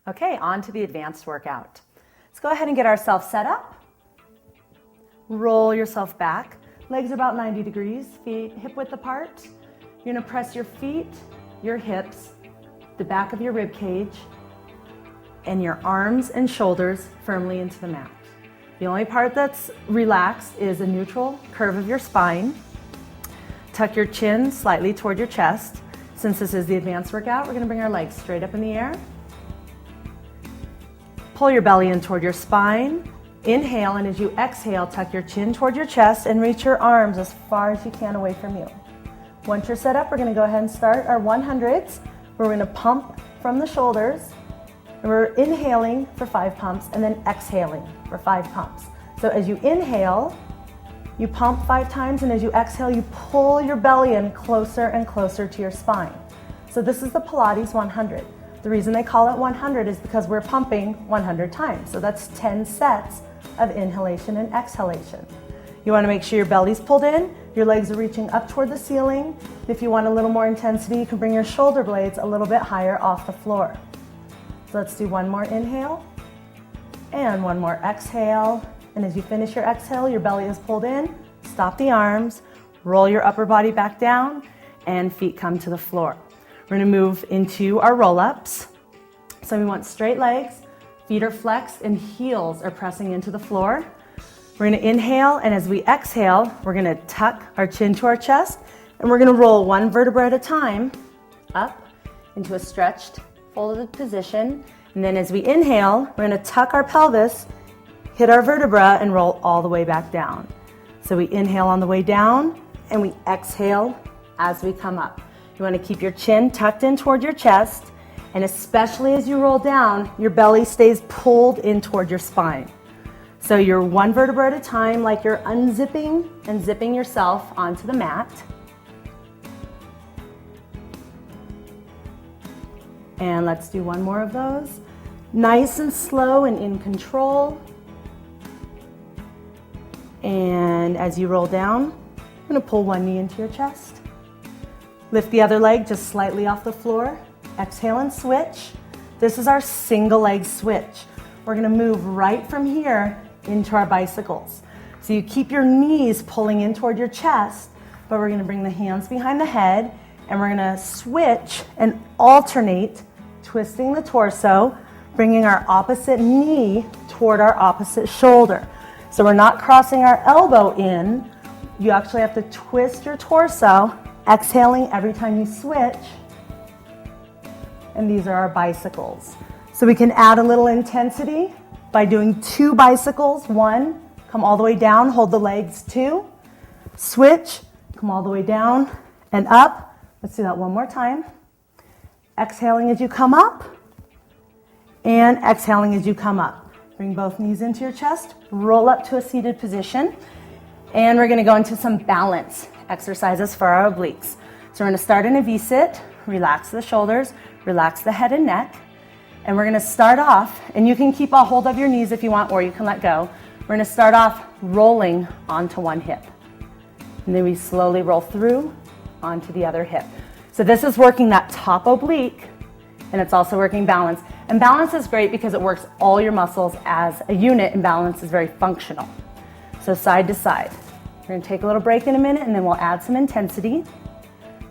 Okay, on to the advanced workout. Let's go ahead and get ourselves set up. Roll yourself back. Legs about 90 degrees, feet hip width apart. You're gonna press your feet, your hips, the back of your rib cage, and your arms and shoulders firmly into the mat. The only part that's relaxed is a neutral curve of your spine. Tuck your chin slightly toward your chest. Since this is the advanced workout, we're gonna bring our legs straight up in the air. Pull your belly in toward your spine. Inhale, and as you exhale, tuck your chin toward your chest and reach your arms as far as you can away from you. Once you're set up, we're gonna go ahead and start our 100s. We're gonna pump from the shoulders. And we're inhaling for 5 pumps and then exhaling for 5 pumps. So as you inhale, you pump 5 times, and as you exhale, you pull your belly in closer and closer to your spine. So this is the Pilates 100. The reason they call it 100 is because we're pumping 100 times. So that's 10 sets of inhalation and exhalation. You want to make sure your belly's pulled in, your legs are reaching up toward the ceiling. If you want a little more intensity, you can bring your shoulder blades a little bit higher off the floor. So let's do one more inhale and one more exhale. And as you finish your exhale, your belly is pulled in, stop the arms, roll your upper body back down, and feet come to the floor. We're gonna move into our roll-ups. So we want straight legs, feet are flexed, and heels are pressing into the floor. We're gonna inhale, and as we exhale, we're gonna tuck our chin to our chest, and we're gonna roll one vertebra at a time up into a stretched, folded position. And then as we inhale, we're gonna tuck our pelvis, hit our vertebra, and roll all the way back down. So we inhale on the way down, and we exhale as we come up. You want to keep your chin tucked in toward your chest, and especially as you roll down, your belly stays pulled in toward your spine. So you're one vertebra at a time, like you're unzipping and zipping yourself onto the mat. And let's do one more of those. Nice and slow and in control. And as you roll down, I'm going to pull one knee into your chest. Lift the other leg just slightly off the floor. Exhale and switch. This is our single leg switch. We're gonna move right from here into our bicycles. So you keep your knees pulling in toward your chest, but we're gonna bring the hands behind the head, and we're gonna switch and alternate, twisting the torso, bringing our opposite knee toward our opposite shoulder. So we're not crossing our elbow in. You actually have to twist your torso, exhaling every time you switch. And these are our bicycles. So we can add a little intensity by doing 2 bicycles. 1, come all the way down, hold the legs. 2, switch, come all the way down and up. Let's do that one more time. Exhaling as you come up, and exhaling as you come up. Bring both knees into your chest, roll up to a seated position, and we're gonna go into some balance exercises for our obliques. So we're gonna start in a V-sit, relax the shoulders, relax the head and neck, and we're gonna start off, and you can keep a hold of your knees if you want, or you can let go. We're gonna start off rolling onto one hip. And then we slowly roll through onto the other hip. So this is working that top oblique, and it's also working balance. And balance is great because it works all your muscles as a unit, and balance is very functional. So side to side. We're gonna take a little break in a minute, and then we'll add some intensity.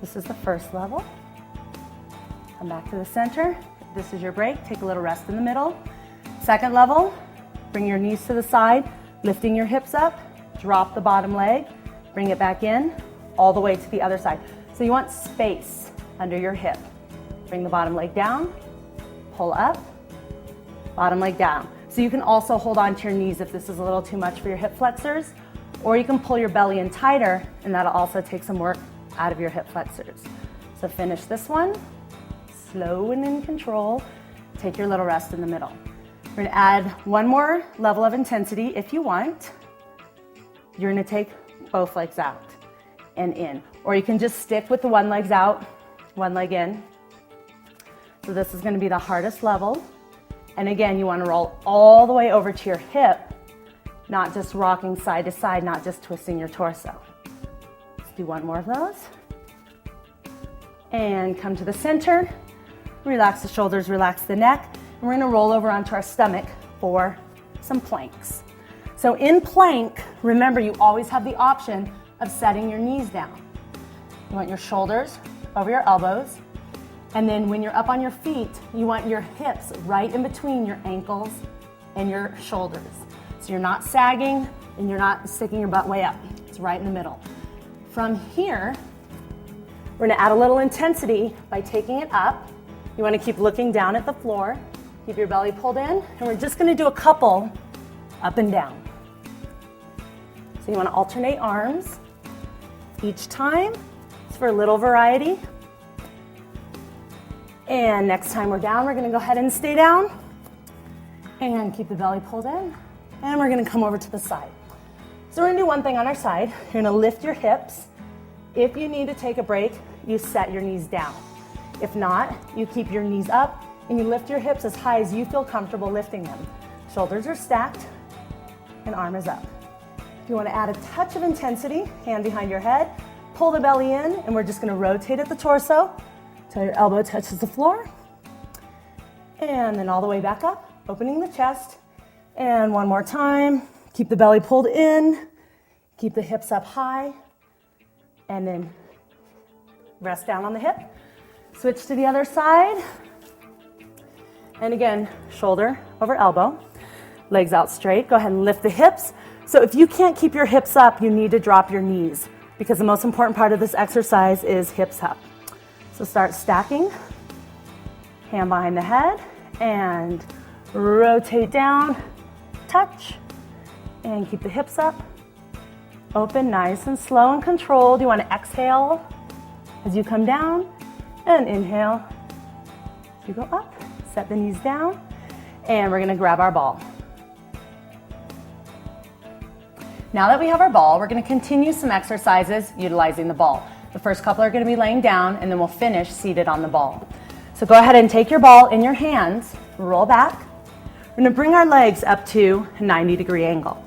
This is the first level. Come back to the center. This is your break. Take a little rest in the middle. Second level, bring your knees to the side, lifting your hips up, drop the bottom leg, bring it back in, all the way to the other side. So you want space under your hip. Bring the bottom leg down, pull up, bottom leg down. So you can also hold on to your knees if this is a little too much for your hip flexors, or you can pull your belly in tighter, and that'll also take some work out of your hip flexors. So finish this one, slow and in control. Take your little rest in the middle. We're gonna add one more level of intensity if you want. You're gonna take both legs out and in, or you can just stick with the one leg's out, one leg in. So this is gonna be the hardest level. And again, you wanna roll all the way over to your hip, not just rocking side to side, not just twisting your torso. Let's do one more of those. And come to the center. Relax the shoulders, relax the neck. And we're gonna roll over onto our stomach for some planks. So in plank, remember you always have the option of setting your knees down. You want your shoulders over your elbows. And then when you're up on your feet, you want your hips right in between your ankles and your shoulders. So you're not sagging and you're not sticking your butt way up. It's right in the middle. From here, we're gonna add a little intensity by taking it up. You wanna keep looking down at the floor. Keep your belly pulled in, and we're just gonna do a couple up and down. So you wanna alternate arms each time. It's for a little variety. And next time we're down, we're gonna go ahead and stay down and keep the belly pulled in. And we're gonna come over to the side. So we're gonna do one thing on our side. You're gonna lift your hips. If you need to take a break, you set your knees down. If not, you keep your knees up and you lift your hips as high as you feel comfortable lifting them. Shoulders are stacked and arm is up. If you want to add a touch of intensity, hand behind your head, pull the belly in, and we're just going to rotate at the torso till your elbow touches the floor. And then all the way back up, opening the chest. And one more time, keep the belly pulled in, keep the hips up high, and then rest down on the hip. Switch to the other side. And again, shoulder over elbow, legs out straight. Go ahead and lift the hips. So if you can't keep your hips up, you need to drop your knees because the most important part of this exercise is hips up. So start stacking, hand behind the head, and rotate down, touch, and keep the hips up. Open, nice and slow and controlled. You want to exhale as you come down, and inhale as you go up. Set the knees down, and we're gonna grab our ball. Now that we have our ball, we're gonna continue some exercises utilizing the ball. The first couple are gonna be laying down, and then we'll finish seated on the ball. So go ahead and take your ball in your hands, roll back. We're gonna bring our legs up to a 90-degree angle.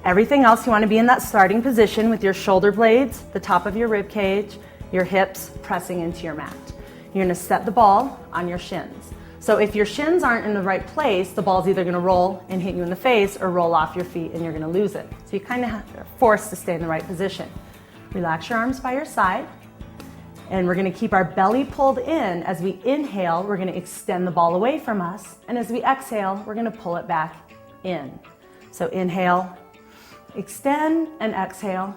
Everything else, you wanna be in that starting position with your shoulder blades, the top of your rib cage, your hips pressing into your mat. You're gonna set the ball on your shins. So if your shins aren't in the right place, the ball's either gonna roll and hit you in the face or roll off your feet and you're gonna lose it. So you kind of are forced to stay in the right position. Relax your arms by your side. And we're gonna keep our belly pulled in. As we inhale, we're gonna extend the ball away from us. And as we exhale, we're gonna pull it back in. So inhale, extend, and exhale,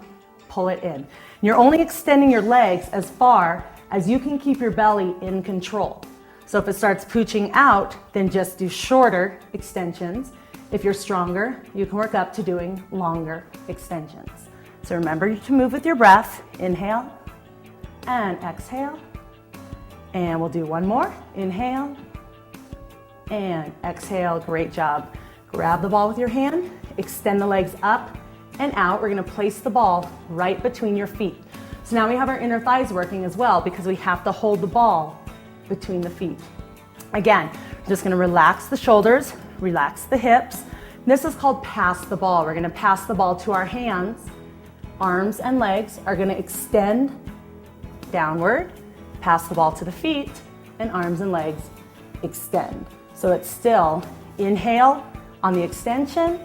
pull it in. You're only extending your legs as far as you can keep your belly in control. So if it starts pooching out, then just do shorter extensions. If you're stronger, you can work up to doing longer extensions. So remember to move with your breath. Inhale and exhale. And we'll do one more. Inhale and exhale. Great job. Grab the ball with your hand, extend the legs up and out. We're gonna place the ball right between your feet. So now we have our inner thighs working as well because we have to hold the ball between the feet. Again, we're just gonna relax the shoulders, relax the hips. This is called pass the ball. We're gonna pass the ball to our hands. Arms and legs are gonna extend downward, pass the ball to the feet, and arms and legs extend. So it's still inhale on the extension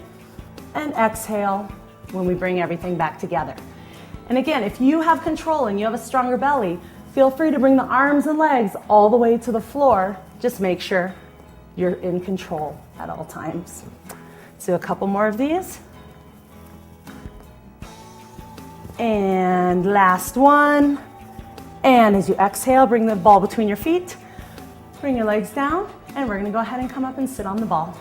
and exhale when we bring everything back together. And again, if you have control and you have a stronger belly, feel free to bring the arms and legs all the way to the floor. Just make sure you're in control at all times. Let's do a couple more of these. And last one. And as you exhale, bring the ball between your feet. Bring your legs down, and we're gonna go ahead and come up and sit on the ball.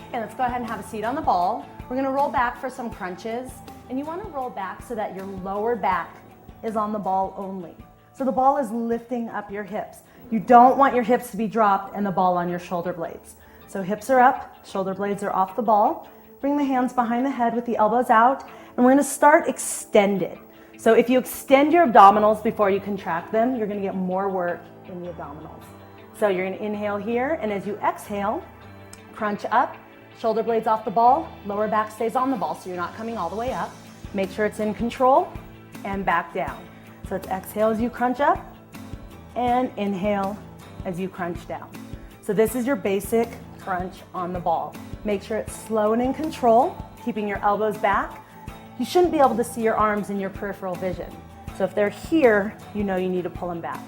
Okay, let's go ahead and have a seat on the ball. We're gonna roll back for some crunches. And you wanna roll back so that your lower back is on the ball only. So the ball is lifting up your hips. You don't want your hips to be dropped and the ball on your shoulder blades. So hips are up, shoulder blades are off the ball. Bring the hands behind the head with the elbows out, and we're gonna start extended. So if you extend your abdominals before you contract them, you're gonna get more work in the abdominals. So you're gonna inhale here, and as you exhale, crunch up, shoulder blades off the ball, lower back stays on the ball, so you're not coming all the way up. Make sure it's in control, and back down. So let's exhale as you crunch up, and inhale as you crunch down. So this is your basic crunch on the ball. Make sure it's slow and in control, keeping your elbows back. You shouldn't be able to see your arms in your peripheral vision. So if they're here, you know you need to pull them back.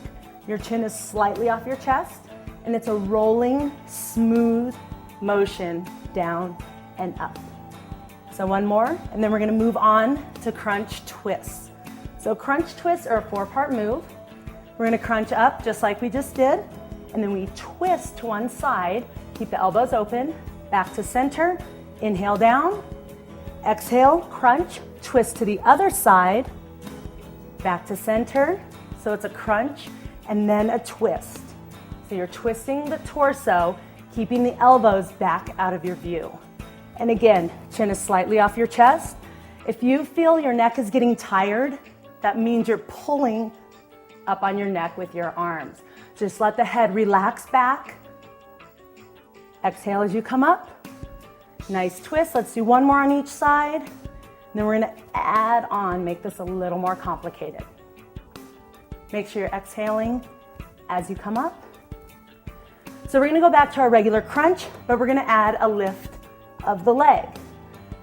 Your chin is slightly off your chest, and it's a rolling, smooth motion down and up. So one more, and then we're gonna move on to crunch twists. So crunch twists are a 4-part move. We're gonna crunch up just like we just did, and then we twist to one side, keep the elbows open, back to center, inhale down, exhale, crunch, twist to the other side, back to center. So it's a crunch and then a twist. So you're twisting the torso, keeping the elbows back out of your view. And again, chin is slightly off your chest. If you feel your neck is getting tired, that means you're pulling up on your neck with your arms. Just let the head relax back. Exhale as you come up. Nice twist. Let's do one more on each side. Then we're gonna add on, make this a little more complicated. Make sure you're exhaling as you come up. So we're gonna go back to our regular crunch, but we're gonna add a lift of the leg.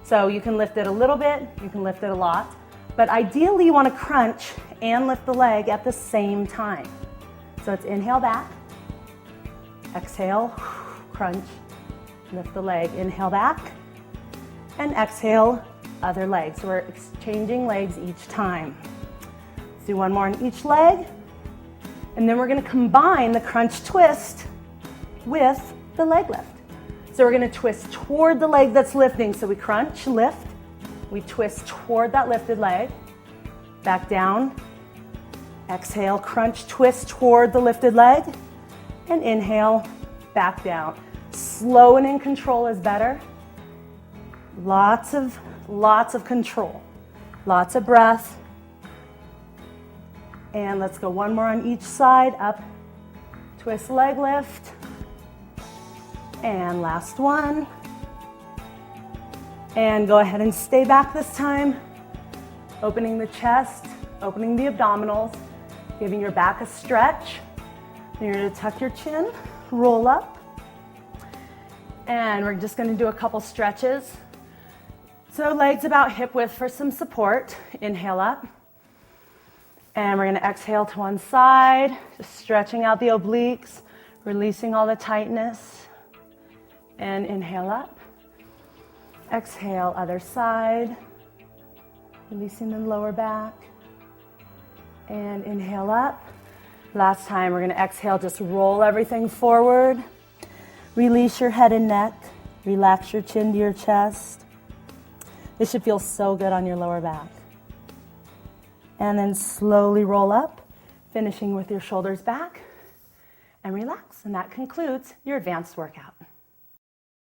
So you can lift it a little bit, you can lift it a lot, but ideally you wanna crunch and lift the leg at the same time. So it's inhale back, exhale, crunch, lift the leg, inhale back, and exhale, other leg. So we're exchanging legs each time. Let's do one more on each leg, and then we're gonna combine the crunch twist with the leg lift. So we're gonna twist toward the leg that's lifting. So we crunch, lift, we twist toward that lifted leg, back down, exhale, crunch, twist toward the lifted leg, and inhale, back down. Slow and in control is better. Lots of control, lots of breath. And let's go one more on each side, up, twist, leg lift. And last one. And go ahead and stay back this time. Opening the chest, opening the abdominals, giving your back a stretch. You're gonna tuck your chin, roll up. And we're just gonna do a couple stretches. So legs about hip width for some support. Inhale up. And we're gonna exhale to one side, just stretching out the obliques, releasing all the tightness. And inhale up. Exhale, other side. Releasing the lower back. And inhale up. Last time, we're gonna exhale, just roll everything forward. Release your head and neck. Relax your chin to your chest. This should feel so good on your lower back. And then slowly roll up, finishing with your shoulders back. And relax, and that concludes your advanced workout.